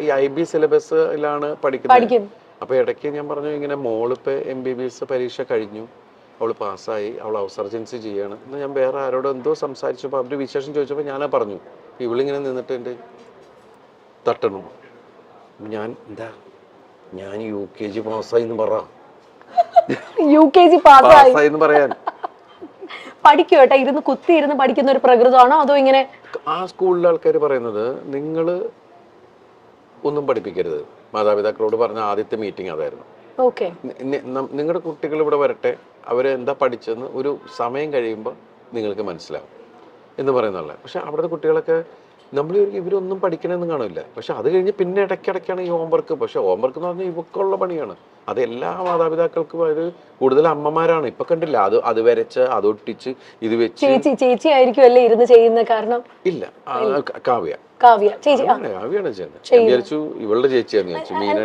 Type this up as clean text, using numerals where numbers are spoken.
ഈ IB സിലബസിലാണ് പഠിക്കുന്നത്. അപ്പോൾ ഇടയ്ക്ക് ഞാൻ പറഞ്ഞു ഇങ്ങനെ മോളിപ്പോൾ MBBS പരീക്ഷ കഴിഞ്ഞു, അവൾ പാസ്സായി, അവൾ ഔസർജൻസി ചെയ്യാണ് എന്ന് ഞാൻ വേറെ ആരോട് എന്തോ സംസാരിച്ചപ്പോൾ അവർ വിശേഷം ചോദിച്ചപ്പോൾ ഞാനാ പറഞ്ഞു. ഇവളിങ്ങനെ നിന്നിട്ട് എൻ്റെ തട്ടണു. ഞാൻ UKG പാസ്സായി എന്ന് പറ. UKG പാസ്സായി എന്ന് പറയാൻ പഠിക്കും കേട്ടോ, ഇരുന്ന് കുത്തിയിരുന്ന് പഠിക്കുന്ന ഒരു പ്രകൃതമാണോ അതോ ഇങ്ങനെ? ആ സ്കൂളിലെ ആൾക്കാർ പറയുന്നത് നിങ്ങൾ ഒന്നും പഠിപ്പിക്കരുത്. മാതാപിതാക്കളോട് പറഞ്ഞ ആദ്യത്തെ മീറ്റിംഗ് അതായിരുന്നു. നിങ്ങളുടെ കുട്ടികൾ ഇവിടെ വരട്ടെ, അവരെന്താ പഠിച്ചതെന്ന് ഒരു സമയം കഴിയുമ്പോൾ നിങ്ങൾക്ക് മനസ്സിലാവും എന്ന് പറയുന്നുള്ള. പക്ഷെ അവിടുത്തെ കുട്ടികളൊക്കെ നമ്മൾ ഇവരൊന്നും പഠിക്കണമെന്ന് കാണില്ല. പക്ഷെ അത് കഴിഞ്ഞ് പിന്നെ ഇടയ്ക്കിടയ്ക്കാണ് ഈ ഹോംവർക്ക്. പക്ഷെ ഹോംവർക്ക് എന്ന് പറഞ്ഞാൽ ഇവക്കുള്ള പണിയാണ്. അത് എല്ലാ മാതാപിതാക്കൾക്കും അത് കൂടുതൽ അമ്മമാരാണ്. ഇപ്പൊ കണ്ടില്ല, അത് വരച്ച് അത് ഒട്ടിച്ച് ഇത് വെച്ച്. ചേച്ചി ആയിരിക്കും അല്ലേ ഇരുന്ന് ചെയ്യുന്ന? കാരണം ഇല്ല, കാവ്യ ചേച്ചി കാവ്യാണ് ചെയ്യുന്നത്. ഞാൻ വിചാരിച്ചു ഇവളുടെ ചേച്ചിയാന്ന് വിചാരിച്ചു. മീന